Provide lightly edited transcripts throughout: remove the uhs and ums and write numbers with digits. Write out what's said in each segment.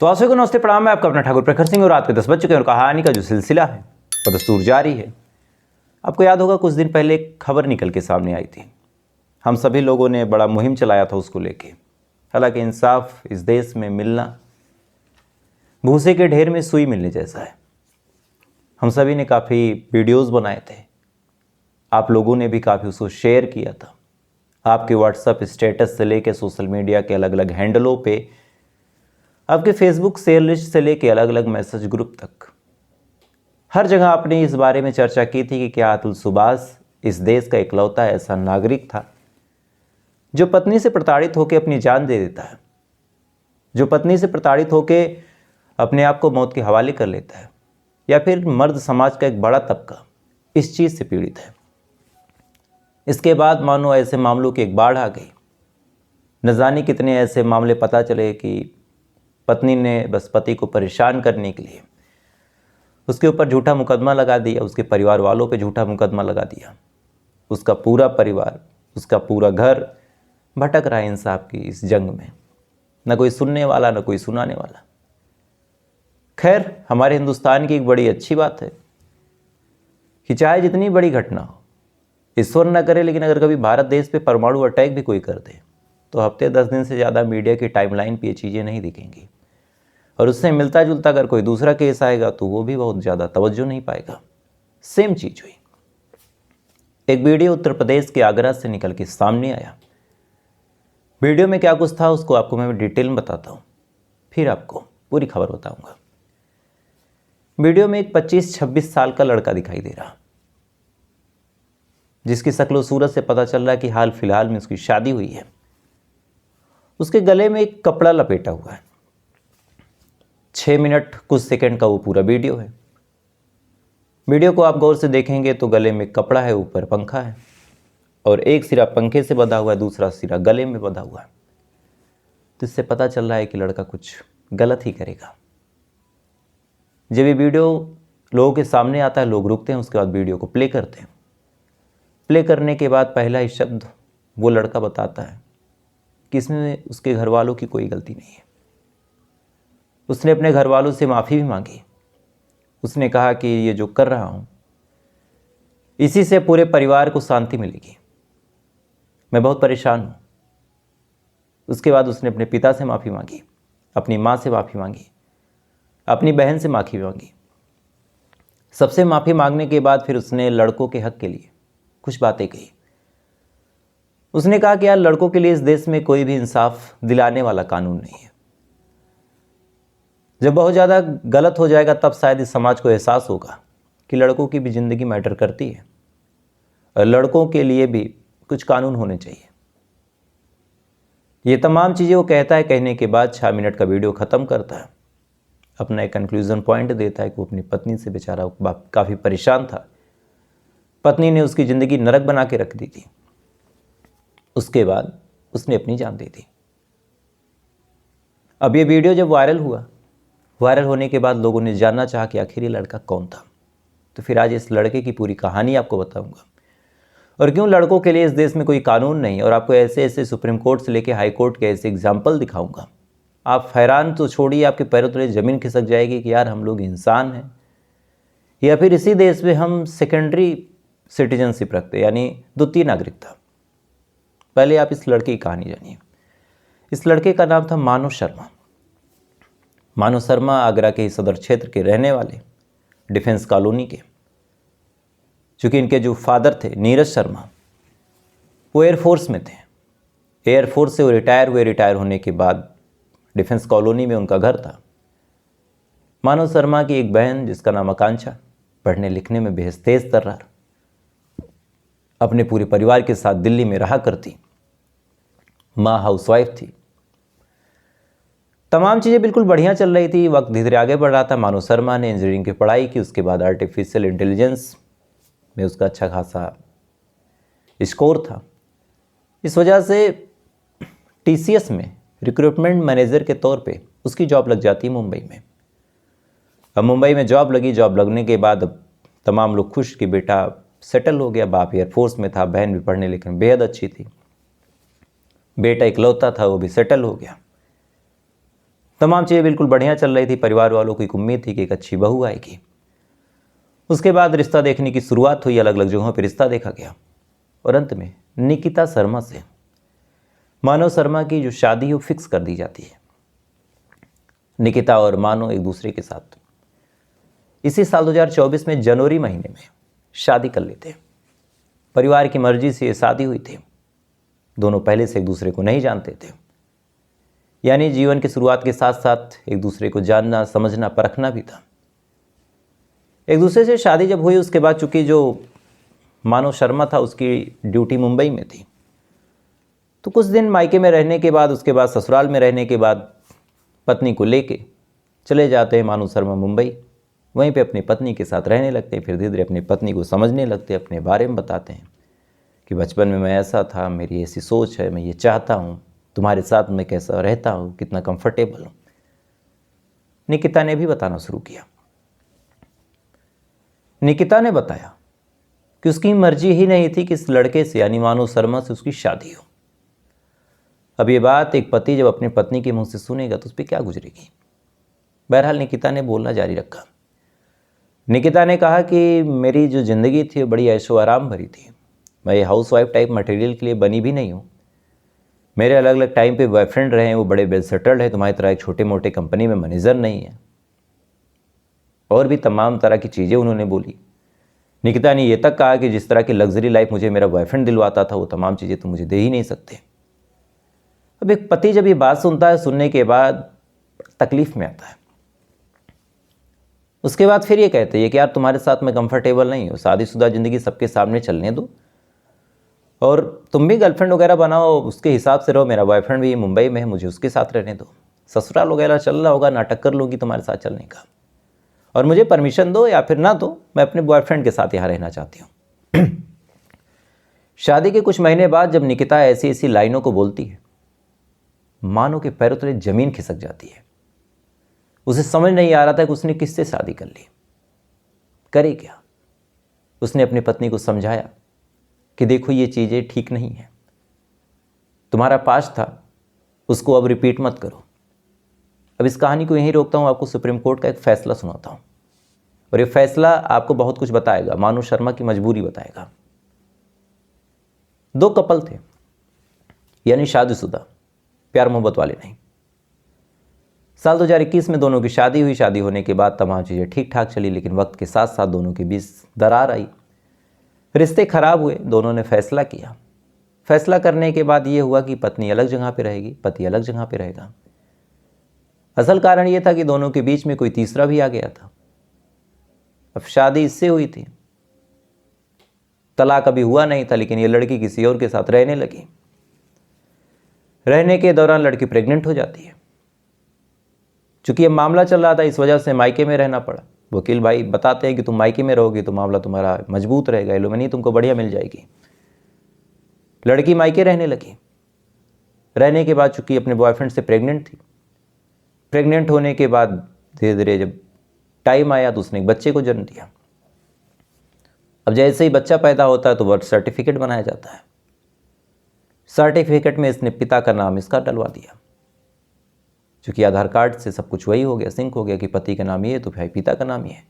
तो आप सभी को नमस्ते प्रणाम। मैं आपका अपना ठाकुर प्रखर सिंह और रात के 10 बज चुके हैं और कहानी का जो सिलसिला है वो दस्तूर जारी है। आपको याद होगा कुछ दिन पहले एक खबर निकल के सामने आई थी। हम सभी लोगों ने बड़ा मुहिम चलाया था उसको लेके। हालांकि इंसाफ इस देश में मिलना भूसे के ढेर में सुई मिलने जैसा है। हम सभी ने काफ़ी वीडियोज़ बनाए थे, आप लोगों ने भी काफ़ी उसको शेयर किया था। आपके व्हाट्सएप स्टेटस से लेके सोशल मीडिया के अलग अलग हैंडलों पे, आपके फेसबुक शेयर लिस्ट से लेके अलग अलग मैसेज ग्रुप तक, हर जगह आपने इस बारे में चर्चा की थी कि क्या अतुल सुभाष इस देश का इकलौता ऐसा नागरिक था जो पत्नी से प्रताड़ित होकर अपनी जान दे देता है, जो पत्नी से प्रताड़ित होकर अपने आप को मौत के हवाले कर लेता है, या फिर मर्द समाज का एक बड़ा तबका इस चीज़ से पीड़ित है। इसके बाद मानो ऐसे मामलों की एक बाढ़ आ गई। न जाने कितने ऐसे मामले पता चले कि पत्नी ने बस पति को परेशान करने के लिए उसके ऊपर झूठा मुकदमा लगा दिया, उसके परिवार वालों पे झूठा मुकदमा लगा दिया। उसका पूरा परिवार, उसका पूरा घर भटक रहा है इंसाफ की इस जंग में। न कोई सुनने वाला, न कोई सुनाने वाला। खैर, हमारे हिंदुस्तान की एक बड़ी अच्छी बात है कि चाहे जितनी बड़ी घटना हो, ईश्वर न करे, लेकिन अगर कभी भारत देश पे परमाणु अटैक भी कोई कर दे तो हफ्ते 10 दिन से ज़्यादा मीडिया की टाइमलाइन पे ये चीज़ें नहीं दिखेंगी। और उससे मिलता जुलता अगर कोई दूसरा केस आएगा तो वो भी बहुत ज़्यादा तवज्जो नहीं पाएगा। सेम चीज़ हुई। एक वीडियो उत्तर प्रदेश के आगरा से निकल के सामने आया। वीडियो में क्या कुछ था उसको आपको मैं डिटेल में बताता हूँ, फिर आपको पूरी खबर बताऊँगा। वीडियो में एक 25-26 साल का लड़का दिखाई दे रहा, जिसकी शक्ल सूरत से पता चल रहा है कि हाल फिलहाल में उसकी शादी हुई है। उसके गले में एक कपड़ा लपेटा हुआ है। 6 मिनट कुछ सेकंड का वो पूरा वीडियो है। वीडियो को आप गौर से देखेंगे तो गले में कपड़ा है, ऊपर पंखा है और एक सिरा पंखे से बंधा हुआ है, दूसरा सिरा गले में बंधा हुआ है। तो इससे पता चल रहा है कि लड़का कुछ गलत ही करेगा। जब ये वीडियो लोगों के सामने आता है, लोग रुकते हैं, उसके बाद वीडियो को प्ले करते हैं। प्ले करने के बाद पहला ही शब्द वो लड़का बताता है कि इसमें उसके घर वालों की कोई गलती नहीं है। उसने अपने घर वालों से माफ़ी भी मांगी। उसने कहा कि ये जो कर रहा हूँ इसी से पूरे परिवार को शांति मिलेगी, मैं बहुत परेशान हूँ। उसके बाद उसने अपने पिता से माफ़ी मांगी, अपनी माँ से माफ़ी मांगी, अपनी बहन से माफ़ी मांगी। सबसे माफ़ी मांगने के बाद फिर उसने लड़कों के हक के लिए कुछ बातें कही। उसने कहा कि यार, लड़कों के लिए इस देश में कोई भी इंसाफ दिलाने वाला कानून नहीं है। जब बहुत ज़्यादा गलत हो जाएगा तब शायद इस समाज को एहसास होगा कि लड़कों की भी ज़िंदगी मैटर करती है और लड़कों के लिए भी कुछ कानून होने चाहिए। ये तमाम चीज़ें वो कहता है। कहने के बाद 6 मिनट का वीडियो ख़त्म करता है। अपना एक कंक्लूजन पॉइंट देता है कि वो अपनी पत्नी से बेचारा काफ़ी परेशान था। पत्नी ने उसकी ज़िंदगी नरक बना के रख दी थी। उसके बाद उसने अपनी जान दे दी। अब ये वीडियो जब वायरल हुआ, वायरल होने के बाद लोगों ने जानना चाहा कि आखिर ये लड़का कौन था। तो फिर आज इस लड़के की पूरी कहानी आपको बताऊंगा और क्यों लड़कों के लिए इस देश में कोई कानून नहीं। और आपको ऐसे ऐसे सुप्रीम कोर्ट से लेकर हाई कोर्ट के ऐसे एग्जाम्पल दिखाऊंगा, आप हैरान तो छोड़िए, आपके पैरों तले ज़मीन खिसक जाएगी कि यार, हम लोग इंसान हैं या फिर इसी देश में हम सेकेंडरी सिटीजनशिप रखते, यानी द्वितीय नागरिकता। पहले आप इस लड़के की कहानी जानिए। इस लड़के का नाम था मानव शर्मा। मानव शर्मा आगरा के सदर क्षेत्र के रहने वाले, डिफेंस कॉलोनी के। चूँकि इनके जो फादर थे नीरज शर्मा, वो एयरफोर्स में थे। एयरफोर्स से वो रिटायर हुए। रिटायर होने के बाद डिफेंस कॉलोनी में उनका घर था। मानव शर्मा की एक बहन जिसका नाम आकांक्षा, पढ़ने लिखने में बेहद तेज तर्रार, अपने पूरे परिवार के साथ दिल्ली में रहा करती। माँ हाउसवाइफ थी। तमाम चीज़ें बिल्कुल बढ़िया चल रही थी। वक्त धीरे धीरे आगे बढ़ रहा था। मानव शर्मा ने इंजीनियरिंग की पढ़ाई की। उसके बाद आर्टिफिशियल इंटेलिजेंस में उसका अच्छा खासा स्कोर था। इस वजह से TCS में रिक्रूटमेंट मैनेजर के तौर पे उसकी जॉब लग जाती है मुंबई में। अब मुंबई में जॉब लगी। जॉब लगने के बाद अब तमाम लोग खुश कि बेटा सेटल हो गया। बाप एयरफोर्स में था, बहन भी पढ़ने लिखने में बेहद अच्छी थी, बेटा इकलौता था, वो भी सेटल हो गया। तमाम चीज़ें बिल्कुल बढ़िया चल रही थी। परिवार वालों को एक उम्मीद थी कि एक अच्छी बहू आएगी। उसके बाद रिश्ता देखने की शुरुआत हुई, अलग अलग जगहों पर रिश्ता देखा गया और अंत में निकिता शर्मा से मानव शर्मा की जो शादी है वो फिक्स कर दी जाती है। निकिता और मानव एक दूसरे के साथ इसी साल 2024 में जनवरी महीने में शादी कर लेते हैं। परिवार की मर्जी से ये शादी हुई थी। दोनों पहले से एक दूसरे को नहीं जानते थे, यानी जीवन की शुरुआत के साथ साथ एक दूसरे को जानना, समझना, परखना भी था। एक दूसरे से शादी जब हुई उसके बाद चूंकि जो मानव शर्मा था उसकी ड्यूटी मुंबई में थी, तो कुछ दिन मायके में रहने के बाद, उसके बाद ससुराल में रहने के बाद पत्नी को लेके चले जाते हैं मानव शर्मा मुंबई। वहीं पे अपनी पत्नी के साथ रहने लगते हैं। फिर धीरे धीरे अपनी पत्नी को समझने लगते हैं, अपने बारे में बताते हैं कि बचपन में मैं ऐसा था, मेरी ऐसी सोच है, मैं ये चाहता हूँ, तुम्हारे साथ मैं कैसा रहता हूँ, कितना कंफर्टेबल हूँ। निकिता ने भी बताना शुरू किया। निकिता ने बताया कि उसकी मर्जी ही नहीं थी कि इस लड़के से यानी मानव शर्मा से उसकी शादी हो। अब ये बात एक पति जब अपनी पत्नी के मुंह से सुनेगा तो उस पर क्या गुजरेगी। बहरहाल निकिता ने बोलना जारी रखा। निकिता ने कहा कि मेरी जो ज़िंदगी थी वो बड़ी ऐशो आराम भरी थी। मैं ये हाउस वाइफ टाइप मटेरियल के लिए बनी भी नहीं हूँ। मेरे अलग अलग टाइम पे बॉयफ्रेंड रहे हैं, वो बड़े वेल सेटल्ड है, तुम्हारी तरह एक छोटे मोटे कंपनी में मैनेजर नहीं है। और भी तमाम तरह की चीज़ें उन्होंने बोली। निकिता ने ये तक कहा कि जिस तरह की लग्जरी लाइफ मुझे मेरा बॉयफ्रेंड दिलवाता था वो तमाम चीज़ें तो मुझे दे ही नहीं सकते। अब एक पति जब ये बात सुनता है, सुनने के बाद तकलीफ में आता है। उसके बाद फिर ये कहते हैं कि यार तुम्हारे साथ मैं कंफर्टेबल नहीं हूँ, शादीशुदा ज़िंदगी सबके सामने चलने दो और तुम भी गर्लफ्रेंड वगैरह बनाओ, उसके हिसाब से रहो। मेरा बॉयफ्रेंड भी मुंबई में है, मुझे उसके साथ रहने दो। ससुराल वगैरह चल रहा होगा, नाटक कर लूँगी तुम्हारे साथ चलने का, और मुझे परमिशन दो या फिर ना दो, मैं अपने बॉयफ्रेंड के साथ यहाँ रहना चाहती हूँ। शादी के कुछ महीने बाद जब निकिता ऐसी ऐसी लाइनों को बोलती है, मानो के पैरों तले जमीन खिसक जाती है। उसे समझ नहीं आ रहा था कि उसने किससे शादी कर ली, करे क्या। उसने अपनी पत्नी को समझाया कि देखो ये चीज़ें ठीक नहीं है, तुम्हारा पास्ट था उसको अब रिपीट मत करो। अब इस कहानी को यहीं रोकता हूँ, आपको सुप्रीम कोर्ट का एक फैसला सुनाता हूँ और ये फैसला आपको बहुत कुछ बताएगा, मानव शर्मा की मजबूरी बताएगा। दो कपल थे, यानी शादीशुदा, प्यार मोहब्बत वाले नहीं। साल 2021 में दोनों की शादी हुई। शादी होने के बाद तमाम चीज़ें ठीक ठाक चली, लेकिन वक्त के साथ साथ दोनों के बीच दरार आई, रिश्ते खराब हुए। दोनों ने फैसला किया। फैसला करने के बाद ये हुआ कि पत्नी अलग जगह पे रहेगी, पति अलग जगह पे रहेगा। असल कारण ये था कि दोनों के बीच में कोई तीसरा भी आ गया था। अब शादी इससे हुई थी, तलाक अभी हुआ नहीं था, लेकिन ये लड़की किसी और के साथ रहने लगी। रहने के दौरान लड़की प्रेग्नेंट हो जाती है। चूंकि ये मामला चल रहा था, इस वजह से मायके में रहना पड़ा। वकील भाई बताते हैं कि तुम मायके में रहोगे तो मामला तुम्हारा मजबूत रहेगा, एलुमनी तुमको बढ़िया मिल जाएगी। लड़की मायके रहने लगी। रहने के बाद चूंकि अपने बॉयफ्रेंड से प्रेग्नेंट थी, प्रेग्नेंट होने के बाद धीरे धीरे जब टाइम आया तो उसने एक बच्चे को जन्म दिया। अब जैसे ही बच्चा पैदा होता है तो बर्थ सर्टिफिकेट बनाया जाता है। सर्टिफिकेट में इसने पिता का नाम इसका डलवा दिया। चूँकि आधार कार्ड से सब कुछ वही हो गया, सिंक हो गया कि पति का नाम ये है तो भाई पिता का नाम ये है।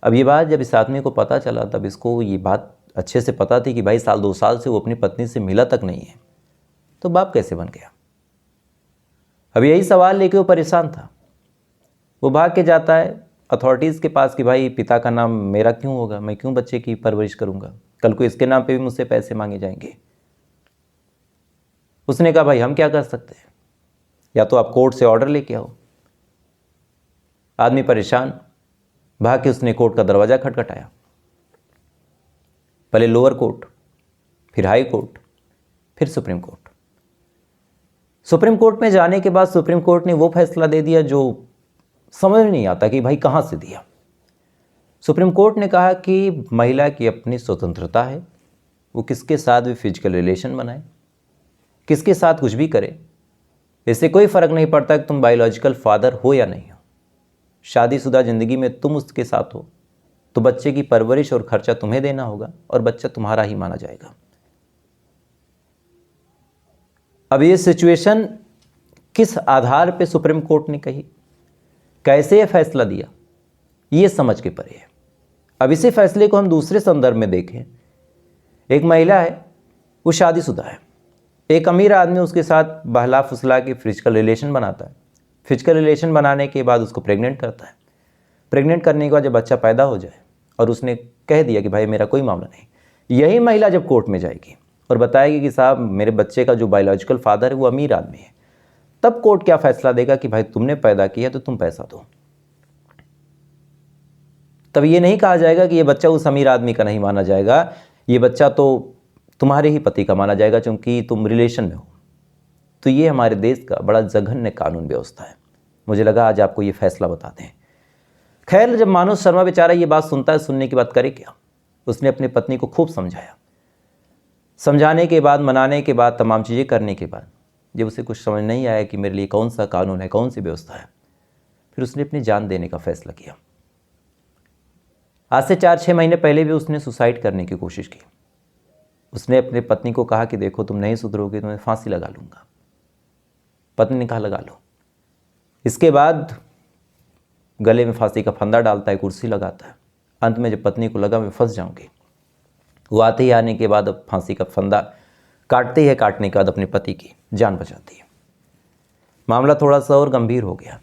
अब ये बात जब इस आदमी को पता चला, तब इसको ये बात अच्छे से पता थी कि भाई साल 2 साल से वो अपनी पत्नी से मिला तक नहीं है, तो बाप कैसे बन गया। अब यही सवाल लेके वो परेशान था। वो भाग के जाता है अथॉरिटीज़ के पास कि भाई पिता का नाम मेरा क्यों होगा, मैं क्यों बच्चे की परवरिश करूँगा, कल को इसके नाम पे भी मुझसे पैसे मांगे जाएंगे। उसने कहा भाई हम क्या कर सकते हैं, या तो आप कोर्ट से ऑर्डर लेके आओ। आदमी परेशान, भाग के उसने कोर्ट का दरवाज़ा खटखटाया। पहले लोअर कोर्ट, फिर हाई कोर्ट, फिर सुप्रीम कोर्ट। सुप्रीम कोर्ट में जाने के बाद सुप्रीम कोर्ट ने वो फैसला दे दिया जो समझ नहीं आता कि भाई कहाँ से दिया। सुप्रीम कोर्ट ने कहा कि महिला की अपनी स्वतंत्रता है, वो किसके साथ भी फिजिकल रिलेशन बनाए, किसके साथ कुछ भी करे, इससे कोई फ़र्क नहीं पड़ता कि तुम बायोलॉजिकल फादर हो या नहीं हो। शादीशुदा ज़िंदगी में तुम उसके साथ हो तो बच्चे की परवरिश और खर्चा तुम्हें देना होगा और बच्चा तुम्हारा ही माना जाएगा। अब ये सिचुएशन किस आधार पे सुप्रीम कोर्ट ने कही, कैसे ये फैसला दिया, ये समझ के परे है। अब इसी फैसले को हम दूसरे संदर्भ में देखें। एक महिला है, वो शादीशुदा है, एक अमीर आदमी उसके साथ बहला फुसला के फिजिकल रिलेशन बनाता है। फिजिकल रिलेशन बनाने के बाद उसको प्रेग्नेंट करता है। प्रेग्नेंट करने के बाद जब बच्चा पैदा हो जाए और उसने कह दिया कि भाई मेरा कोई मामला नहीं, यही महिला जब कोर्ट में जाएगी और बताएगी कि साहब मेरे बच्चे का जो बायोलॉजिकल फादर है वो अमीर आदमी है, तब कोर्ट क्या फैसला देगा कि भाई तुमने पैदा किया तो तुम पैसा दो। तब ये नहीं कहा जाएगा कि ये बच्चा उस अमीर आदमी का नहीं माना जाएगा, ये बच्चा तो तुम्हारे ही पति का माना जाएगा क्योंकि तुम रिलेशन में हो। तो ये हमारे देश का बड़ा जघन्य कानून व्यवस्था है। मुझे लगा आज आपको ये फैसला बताते हैं। खैर, जब मानव शर्मा बेचारा ये बात सुनता है, सुनने की बात करे क्या, उसने अपनी पत्नी को खूब समझाया। समझाने के बाद, मनाने के बाद, तमाम चीज़ें करने के बाद जब उसे कुछ समझ नहीं आया कि मेरे लिए कौन सा कानून है, कौन सी व्यवस्था है, फिर उसने अपनी जान देने का फैसला किया। आज से 4-6 महीने पहले भी उसने सुसाइड करने की कोशिश की। उसने अपने पत्नी को कहा कि देखो तुम नहीं सुधरोगे तो मैं फांसी लगा लूँगा। पत्नी ने कहा लगा लो। इसके बाद गले में फांसी का फंदा डालता है, कुर्सी लगाता है। अंत में जब पत्नी को लगा मैं फंस जाऊंगी, वो आते ही आने के बाद अब फांसी का फंदा काटते ही है, काटने के बाद अपने पति की जान बचाती है। मामला थोड़ा सा और गंभीर हो गया।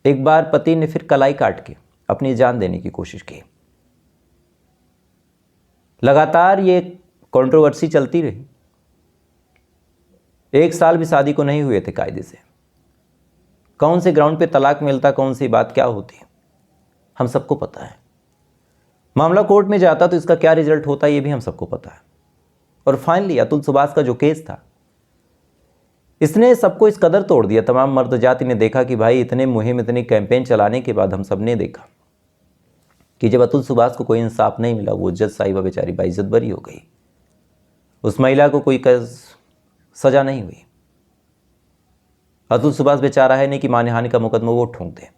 एक बार पति ने फिर कलाई काट के अपनी जान देने की कोशिश की। लगातार ये कंट्रोवर्सी चलती रही। 1 साल भी शादी को नहीं हुए थे कायदे से। कौन से ग्राउंड पे तलाक मिलता, कौन सी बात क्या होती, हम सबको पता है। मामला कोर्ट में जाता तो इसका क्या रिजल्ट होता ये भी हम सबको पता है। और फाइनली अतुल सुभाष का जो केस था, इसने सबको इस कदर तोड़ दिया। तमाम मर्द जाति ने देखा कि भाई इतने मुहिम, इतनी कैंपेन चलाने के बाद हम सब ने देखा कि जब अतुल सुभाष को कोई इंसाफ नहीं मिला, वो जज साहिबा बेचारी बाइज्जत बरी हो गई। उस महिला को कोई सजा नहीं हुई। अतुल सुभाष बेचारा है नहीं कि मानहानि का मुकदमा वो ठोंक दे।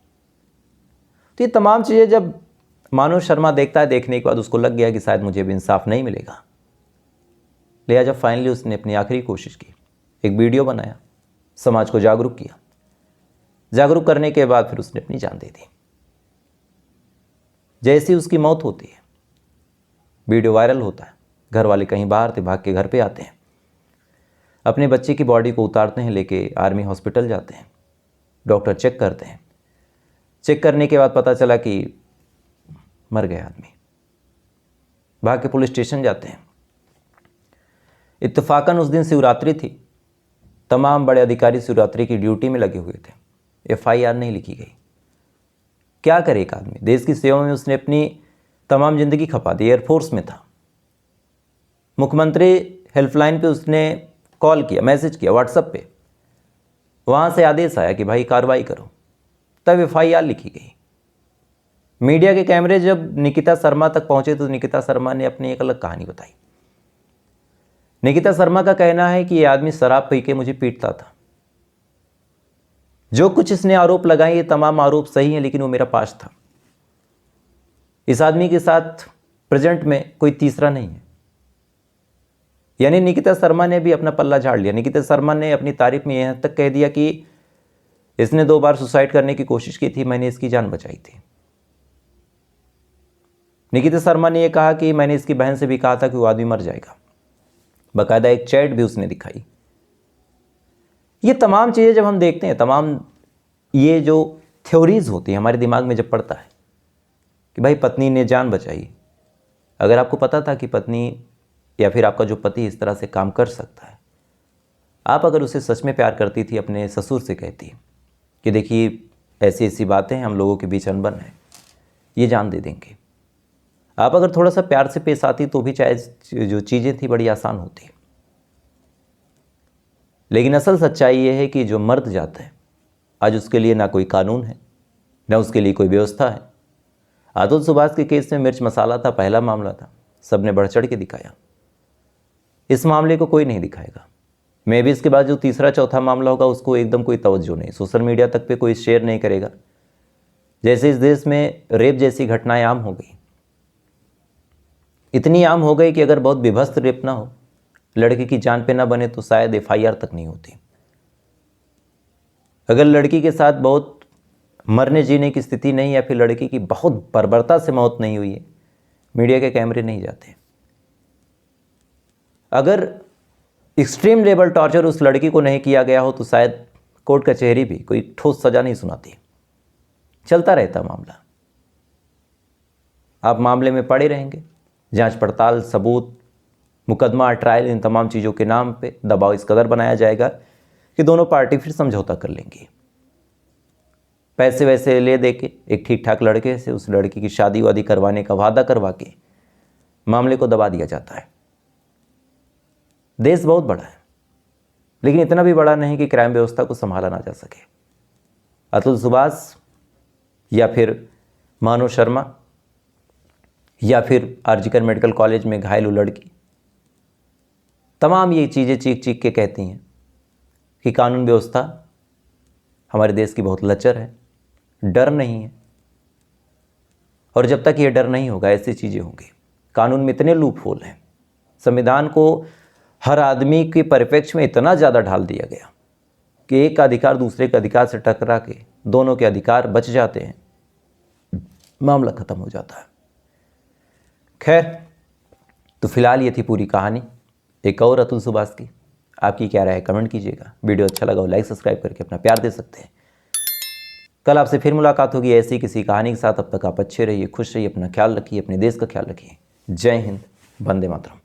तो ये तमाम चीज़ें जब मानव शर्मा देखता है, देखने के बाद उसको लग गया कि शायद मुझे भी इंसाफ नहीं मिलेगा। लिहाजा फाइनली उसने अपनी आखिरी कोशिश की, एक वीडियो बनाया, समाज को जागरूक किया। जागरूक करने के बाद फिर उसने अपनी जान दे दी। जैसी उसकी मौत होती है, वीडियो वायरल होता है। घर वाले कहीं बाहर थे, भाग के घर पे आते हैं, अपने बच्चे की बॉडी को उतारते हैं, लेके आर्मी हॉस्पिटल जाते हैं। डॉक्टर चेक करते हैं। चेक करने के बाद पता चला कि मर गया आदमी। भाग के पुलिस स्टेशन जाते हैं। इत्तेफाकन उस दिन शिवरात्रि थी। तमाम बड़े अधिकारी शिवरात्रि की ड्यूटी में लगे हुए थे। FIR नहीं लिखी गई। क्या करे एक आदमी, देश की सेवा में उसने अपनी तमाम जिंदगी खपा दी। एयरफोर्स में था। मुख्यमंत्री हेल्पलाइन पे उसने कॉल किया, मैसेज किया व्हाट्सएप पे। वहाँ से आदेश आया कि भाई कार्रवाई करो, तब FIR लिखी गई। मीडिया के कैमरे जब निकिता शर्मा तक पहुंचे तो निकिता शर्मा ने अपनी एक अलग कहानी बताई। निकिता शर्मा का कहना है कि ये आदमी शराब पी के मुझे पीटता था। जो कुछ इसने आरोप लगाए ये तमाम आरोप सही हैं, लेकिन वो मेरा पास था। इस आदमी के साथ प्रेजेंट में कोई तीसरा नहीं है। यानी निकिता शर्मा ने भी अपना पल्ला झाड़ लिया। निकिता शर्मा ने अपनी तारीफ में यहाँ तक कह दिया कि इसने 2 बार सुसाइड करने की कोशिश की थी, मैंने इसकी जान बचाई थी। निकिता शर्मा ने यह कहा कि मैंने इसकी बहन से भी कहा था कि वो आदमी मर जाएगा। बाकायदा एक चैट भी उसने दिखाई। ये तमाम चीज़ें जब हम देखते हैं, तमाम ये जो थ्योरीज होती हैं हमारे दिमाग में जब पड़ता है कि भाई पत्नी ने जान बचाई। अगर आपको पता था कि पत्नी या फिर आपका जो पति इस तरह से काम कर सकता है, आप अगर उसे सच में प्यार करती थी, अपने ससुर से कहती कि देखिए ऐसी ऐसी बातें हैं, हम लोगों के बीच अनबन है, ये जान दे देंगे। आप अगर थोड़ा सा प्यार से पेश आती तो भी चाहे जो चीज़ें थी बड़ी आसान होती। लेकिन असल सच्चाई ये है कि जो मर्द जाता है, आज उसके लिए ना कोई कानून है, ना उसके लिए कोई व्यवस्था है। अतुल सुभाष के केस में मिर्च मसाला था, पहला मामला था, सबने बढ़ चढ़ के दिखाया। इस मामले को कोई नहीं दिखाएगा। मे भी इसके बाद जो तीसरा चौथा मामला होगा उसको एकदम कोई तवज्जो नहीं, सोशल मीडिया तक पे कोई शेयर नहीं करेगा। जैसे इस देश में रेप जैसी घटनाएं आम हो गई, इतनी आम हो गई कि अगर बहुत विभत्स रेप ना हो, लड़के की जान पे ना बने तो शायद FIR तक नहीं होती। अगर लड़की के साथ बहुत मरने जीने की स्थिति नहीं, या फिर लड़की की बहुत बर्बरता से मौत नहीं हुई है, मीडिया के कैमरे नहीं जाते। अगर एक्सट्रीम लेवल टॉर्चर उस लड़की को नहीं किया गया हो तो शायद कोर्ट कचहरी भी कोई ठोस सजा नहीं सुनाती, चलता रहता मामला। आप मामले में पड़े रहेंगे, जांच पड़ताल, सबूत, मुकदमा, ट्रायल, इन तमाम चीज़ों के नाम पे दबाव इस कदर बनाया जाएगा कि दोनों पार्टी फिर समझौता कर लेंगी। पैसे वैसे ले दे के एक ठीक ठाक लड़के से उस लड़की की शादी वादी करवाने का वादा करवा के मामले को दबा दिया जाता है। देश बहुत बड़ा है, लेकिन इतना भी बड़ा नहीं कि क्राइम व्यवस्था को संभाला ना जा सके। अतुल सुभाष या फिर मानो शर्मा या फिर आरजीकर मेडिकल कॉलेज में घायल लड़की, तमाम ये चीज़ें चीख चीख के कहती हैं कि कानून व्यवस्था हमारे देश की बहुत लचर है, डर नहीं है। और जब तक ये डर नहीं होगा ऐसी चीज़ें होंगी। कानून में इतने लूप होल हैं, संविधान को हर आदमी के परिप्रेक्ष्य में इतना ज़्यादा ढाल दिया गया कि एक का अधिकार दूसरे के अधिकार से टकरा के दोनों के अधिकार बच जाते हैं, मामला ख़त्म हो जाता है। खैर, तो फिलहाल ये थी पूरी कहानी एक और अतुल सुभाष की। आपकी क्या राय है कमेंट कीजिएगा। वीडियो अच्छा लगा हो लाइक सब्सक्राइब करके अपना प्यार दे सकते हैं। कल आपसे फिर मुलाकात होगी ऐसी किसी कहानी के साथ। अब तक आप अच्छे रहिए, खुश रहिए, अपना ख्याल रखिए, अपने देश का ख्याल रखिए। जय हिंद, वंदे मातरम।